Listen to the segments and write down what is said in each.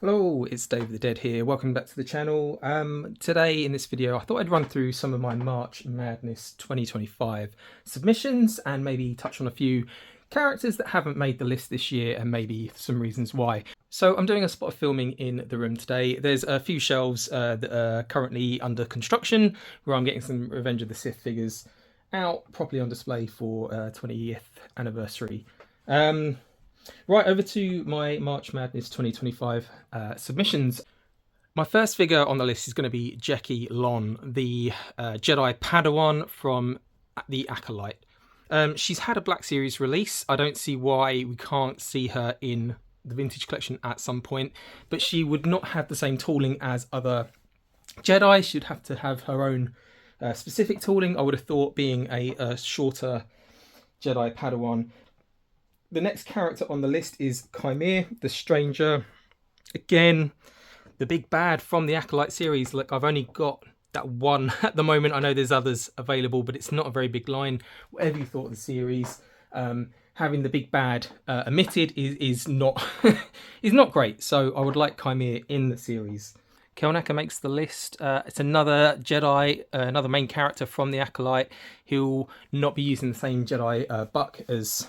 Hello, it's Dave the Dead here. Welcome back to the channel. Today in this video, I thought I'd run through some of my March Madness 2025 submissions and maybe touch on a few characters that haven't made the list this year and maybe some reasons why. So I'm doing a spot of filming in the room today. There's a few shelves that are currently under construction where I'm getting some Revenge of the Sith figures out properly on display for 20th anniversary. Right, over to my March Madness 2025 submissions. My first figure on the list is going to be Jackie Lon, the Jedi Padawan from the Acolyte. She's had a Black Series release. I don't see why we can't see her in the Vintage Collection at some point, but she would not have the same tooling as other Jedi. She'd have to have her own specific tooling, I would have thought, being a shorter Jedi Padawan. The next character on the list is Chimere, the Stranger. Again, the big bad from the Acolyte series. Look, I've only got that one at the moment. I know there's others available, but it's not a very big line. Whatever you thought of the series, having the big bad omitted is not is not great. So I would like Chimere in the series. Kelnaka makes the list. It's another Jedi, another main character from the Acolyte. He'll not be using the same Jedi buck as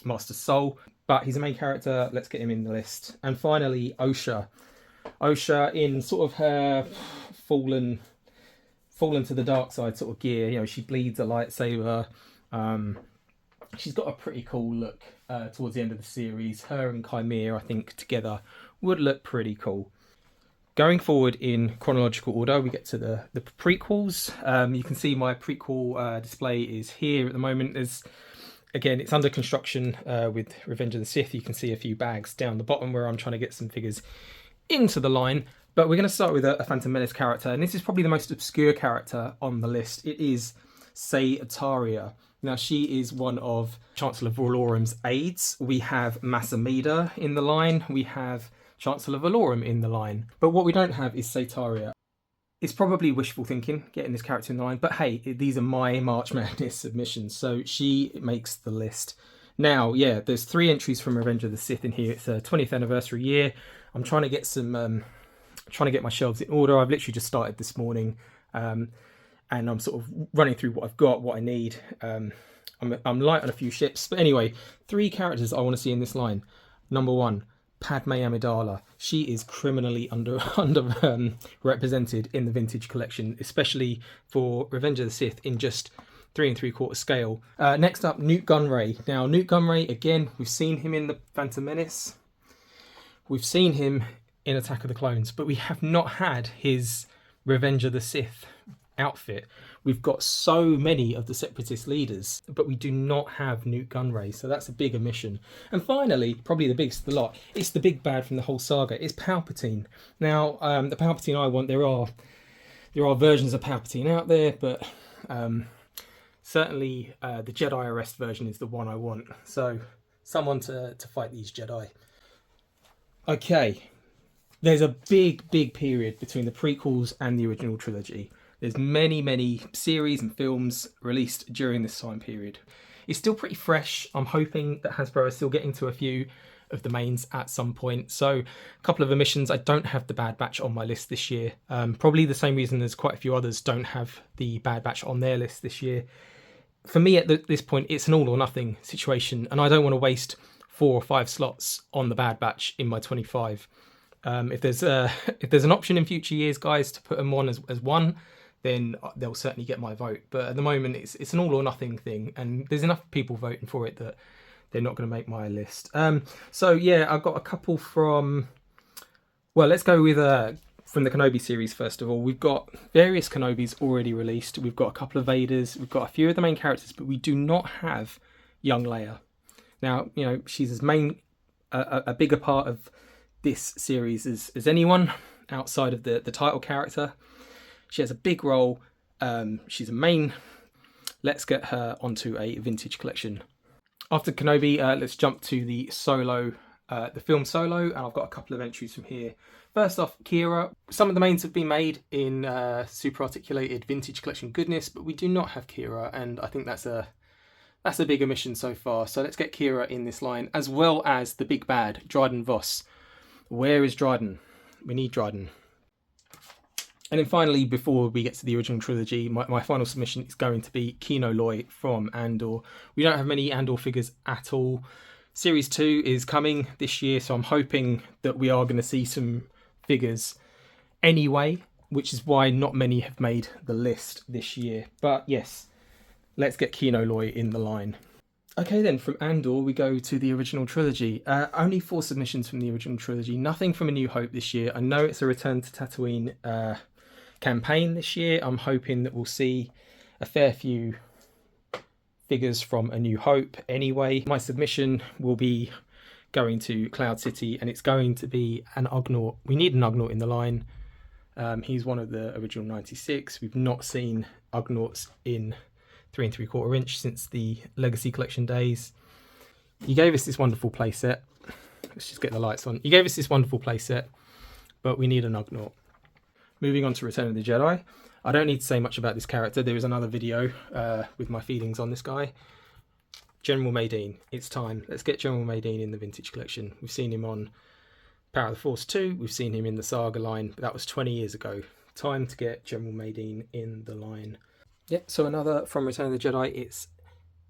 Master Soul, but he's a main character. Let's get him in the list. And finally, Osha in sort of her fallen to the dark side sort of gear. You know, she bleeds a lightsaber. She's got a pretty cool look towards the end of the series. Her and Chimere, I think, together would look pretty cool. Going forward in chronological order, we get to the prequels. You can see my prequel display is here at the moment. Again, it's under construction with Revenge of the Sith. You can see a few bags down the bottom where I'm trying to get some figures into the line. But we're going to start with a Phantom Menace character. And this is probably the most obscure character on the list. It is Saytaria. Now, she is one of Chancellor Valorum's aides. We have Masamida in the line. We have Chancellor Valorum in the line. But what we don't have is Saytaria. It's probably wishful thinking, getting this character in the line, but hey, these are my March Madness submissions, so she makes the list. Now, yeah, there's 3 entries from Revenge of the Sith in here. It's a 20th anniversary year. I'm trying to get trying to get my shelves in order. I've literally just started this morning, and I'm sort of running through what I've got, what I need. I'm light on a few ships, but anyway, 3 characters I want to see in this line. Number 1. Padme Amidala. She is criminally represented in the Vintage Collection, especially for Revenge of the Sith in just 3 3/4 scale. Next up, Nute Gunray. Now, Nute Gunray, again, we've seen him in the Phantom Menace. We've seen him in Attack of the Clones, but we have not had his Revenge of the Sith outfit. We've got so many of the Separatist leaders, but we do not have Nute Gunray, so that's a big omission. And finally, probably the biggest of the lot, it's the big bad from the whole saga. It's Palpatine. Now, the Palpatine I want, there are versions of Palpatine out there, but certainly the Jedi Arrest version is the one I want. So, someone to fight these Jedi. Okay, there's a big period between the prequels and the original trilogy. There's many series and films released during this time period. It's still pretty fresh. I'm hoping that Hasbro are still getting to a few of the mains at some point. So a couple of omissions. I don't have the Bad Batch on my list this year. Probably the same reason as quite a few others don't have the Bad Batch on their list this year. For me at this point, it's an all or nothing situation, and I don't want to waste 4 or 5 slots on the Bad Batch in my 25. If there's an option in future years, guys, to put them on as one, then they'll certainly get my vote. But at the moment, it's an all or nothing thing, and there's enough people voting for it that they're not going to make my list. So yeah, I've got a couple from. Well, let's go with from the Kenobi series first of all. We've got various Kenobis already released. We've got a couple of Vaders. We've got a few of the main characters, but we do not have young Leia. Now, you know, she's as a bigger part of this series as anyone outside of the title character. She has a big role. She's a main. Let's get her onto a Vintage Collection. After Kenobi, let's jump to the film Solo, and I've got a couple of entries from here. First off, Kira. Some of the mains have been made in super articulated Vintage Collection goodness, but we do not have Kira, and I think that's a big omission so far. So let's get Kira in this line, as well as the big bad, Dryden Voss. Where is Dryden? We need Dryden. And then finally, before we get to the original trilogy, my final submission is going to be Kino Loy from Andor. We don't have many Andor figures at all. Series 2 is coming this year, so I'm hoping that we are going to see some figures anyway, which is why not many have made the list this year. But yes, let's get Kino Loy in the line. Okay then, from Andor we go to the original trilogy. Only 4 submissions from the original trilogy, nothing from A New Hope this year. I know it's a Return to Tatooine campaign this year. I'm hoping that we'll see a fair few figures from A New Hope anyway. My submission will be going to Cloud City, and it's going to be an Ugnaught. We need an Ugnaught in the line. He's one of the original 96. We've not seen Ugnaughts in 3 3/4 inch since the Legacy Collection days. You gave us this wonderful playset. Let's just get the lights on. You gave us this wonderful playset, but we need an Ugnaught. Moving on to Return of the Jedi. I don't need to say much about this character. There is another video with my feelings on this guy. General Madine. It's time. Let's get General Madine in the Vintage Collection. We've seen him on Power of the Force 2. We've seen him in the Saga line, but that was 20 years ago. Time to get General Madine in the line. Yep, so another from Return of the Jedi. It's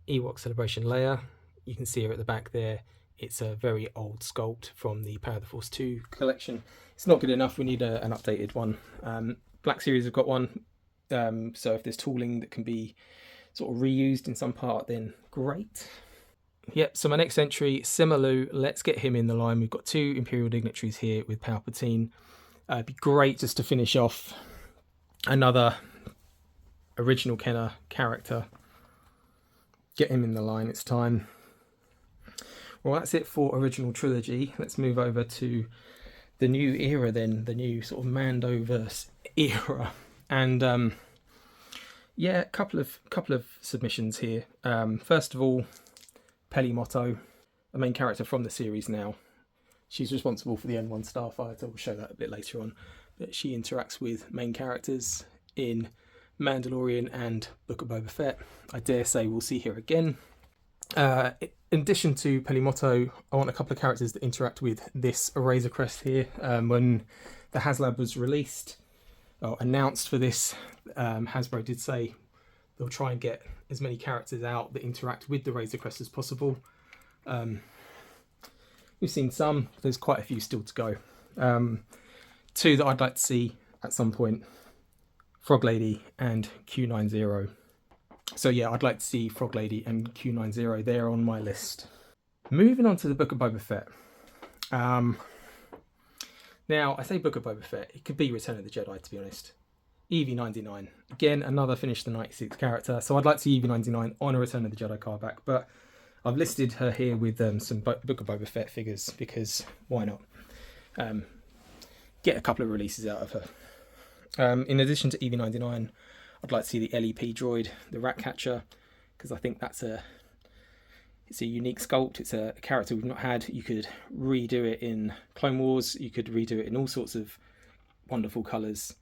Ewok Celebration Leia. You can see her at the back there. It's a very old sculpt from the Power of the Force 2 collection. It's not good enough. We need an updated one. Black Series have got one. So if there's tooling that can be sort of reused in some part, then great. Yep, so my next entry, Simalu. Let's get him in the line. We've got 2 Imperial dignitaries here with Palpatine. It'd be great just to finish off another original Kenner character. Get him in the line. It's time. Well, that's it for original trilogy. Let's move over to the new era then, the new sort of Mando-verse era. And yeah, a couple of submissions here. First of all, Peli Motto, a main character from the series now. She's responsible for the N1 Starfighter. We'll show that a bit later on. But she interacts with main characters in Mandalorian and Book of Boba Fett. I dare say we'll see her again. In addition to Peli Motto, I want a couple of characters that interact with this Razor Crest here. When the HasLab was released, or announced for this, Hasbro did say they'll try and get as many characters out that interact with the Razor Crest as possible. We've seen some, there's quite a few still to go. 2 that I'd like to see at some point, Frog Lady and Q90. So yeah, I'd like to see Frog Lady and Q90 there on my list. Moving on to the Book of Boba Fett. Now, I say Book of Boba Fett, it could be Return of the Jedi, to be honest. EV99. Again, another Finish the 96 character. So I'd like to see EV99 on a Return of the Jedi card back, but I've listed her here with some Book of Boba Fett figures, because why not? Get a couple of releases out of her. In addition to EV99, I'd like to see the LEP droid, the Ratcatcher, because I think it's a unique sculpt. It's a character we've not had. You could redo it in Clone Wars. You could redo it in all sorts of wonderful colours.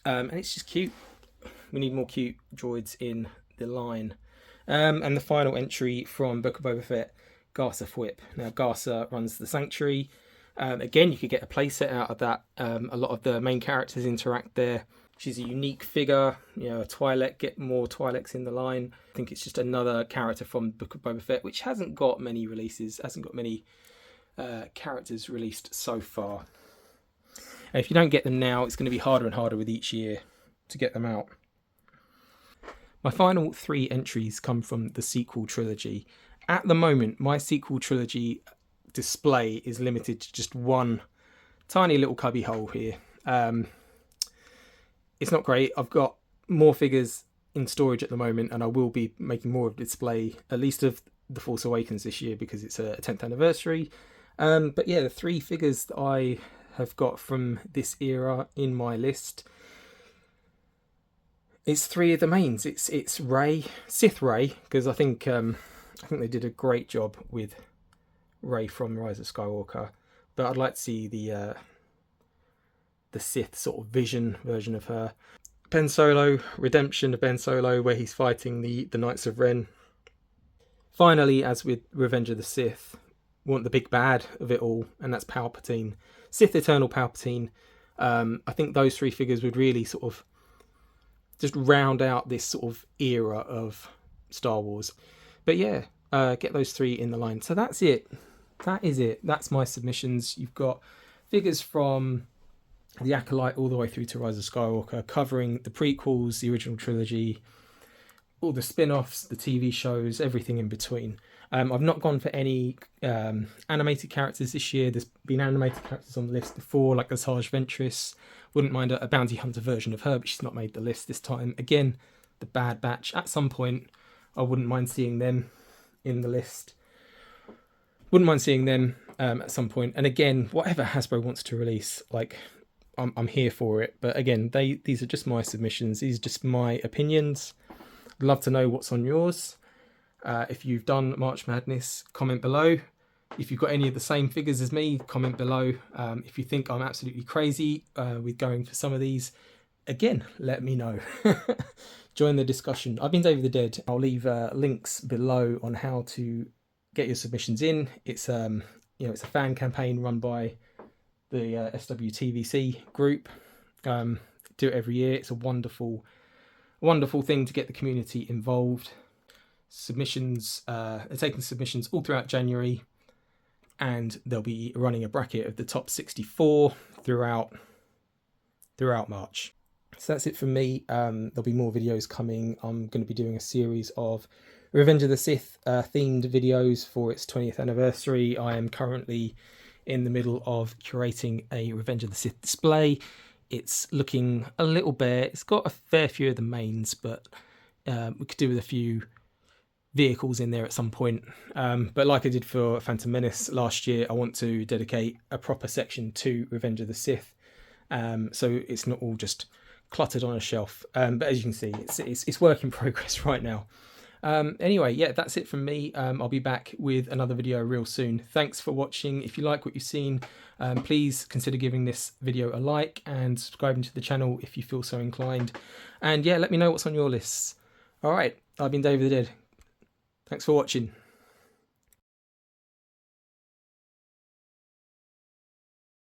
And it's just cute. We need more cute droids in the line. And the final entry from Book of Boba Fett, Garsa Fwip. Now, Garsa runs the Sanctuary. Again, you could get a playset out of that. A lot of the main characters interact there. She's a unique figure, you know, a Twi'lek. Get more Twi'leks in the line. I think it's just another character from Book of Boba Fett, which hasn't got many releases, hasn't got many characters released so far. And if you don't get them now, it's going to be harder and harder with each year to get them out. My final 3 entries come from the sequel trilogy. At the moment, my sequel trilogy display is limited to just one tiny little cubby hole here. It's not great. I've got more figures in storage at the moment, and I will be making more of a display, at least of The Force Awakens this year, because it's a 10th anniversary. But yeah, the 3 figures that I have got from this era in my list, it's 3 of the mains. It's Rey, Sith Rey, because I think they did a great job with Rey from Rise of Skywalker. But I'd like to see the Sith sort of vision version of her. Ben Solo, Redemption of Ben Solo, where he's fighting the Knights of Ren. Finally, as with Revenge of the Sith, want the big bad of it all, and that's Palpatine, Sith Eternal Palpatine. I think those 3 figures would really sort of just round out this sort of era of Star Wars. But yeah, get those 3 in the line. So that's it. That is it. That's my submissions. You've got figures from the Acolyte all the way through to Rise of Skywalker, covering the prequels, the original trilogy, all the spin-offs, the TV shows, everything in between. I've not gone for any animated characters this year. There's been animated characters on the list before, like the Asajj Ventress. Wouldn't mind a bounty hunter version of her, but she's not made the list this time. Again, the Bad Batch. At some point, I wouldn't mind seeing them in the list. Wouldn't mind seeing them at some point. And again, whatever Hasbro wants to release, like, I'm here for it. But again, these are just my submissions. These are just my opinions. I'd love to know what's on yours. If you've done March Madness, comment below. If you've got any of the same figures as me, comment below. If you think I'm absolutely crazy with going for some of these, again, let me know. Join the discussion. I've been David the Dead. I'll leave links below on how to get your submissions in. It's it's a fan campaign run by the SWTVC group. Do it every year. It's a wonderful thing to get the community involved. Submissions, they're taking submissions all throughout January, and they'll be running a bracket of the top 64 throughout March. So that's it from me. There'll be more videos coming. I'm going to be doing a series of Revenge of the Sith themed videos for its 20th anniversary. I am currently in the middle of curating a Revenge of the Sith display. It's looking a little bare. It's got a fair few of the mains, but we could do with a few vehicles in there at some point. But like I did for Phantom Menace last year, I want to dedicate a proper section to Revenge of the Sith, so it's not all just cluttered on a shelf. But as you can see, it's work in progress right now. Anyway, yeah, that's it from me. I'll be back with another video real soon. Thanks for watching. If you like what you've seen, please consider giving this video a like and subscribing to the channel if you feel so inclined. And yeah, let me know what's on your lists. All right, I've been David the Dead. Thanks for watching.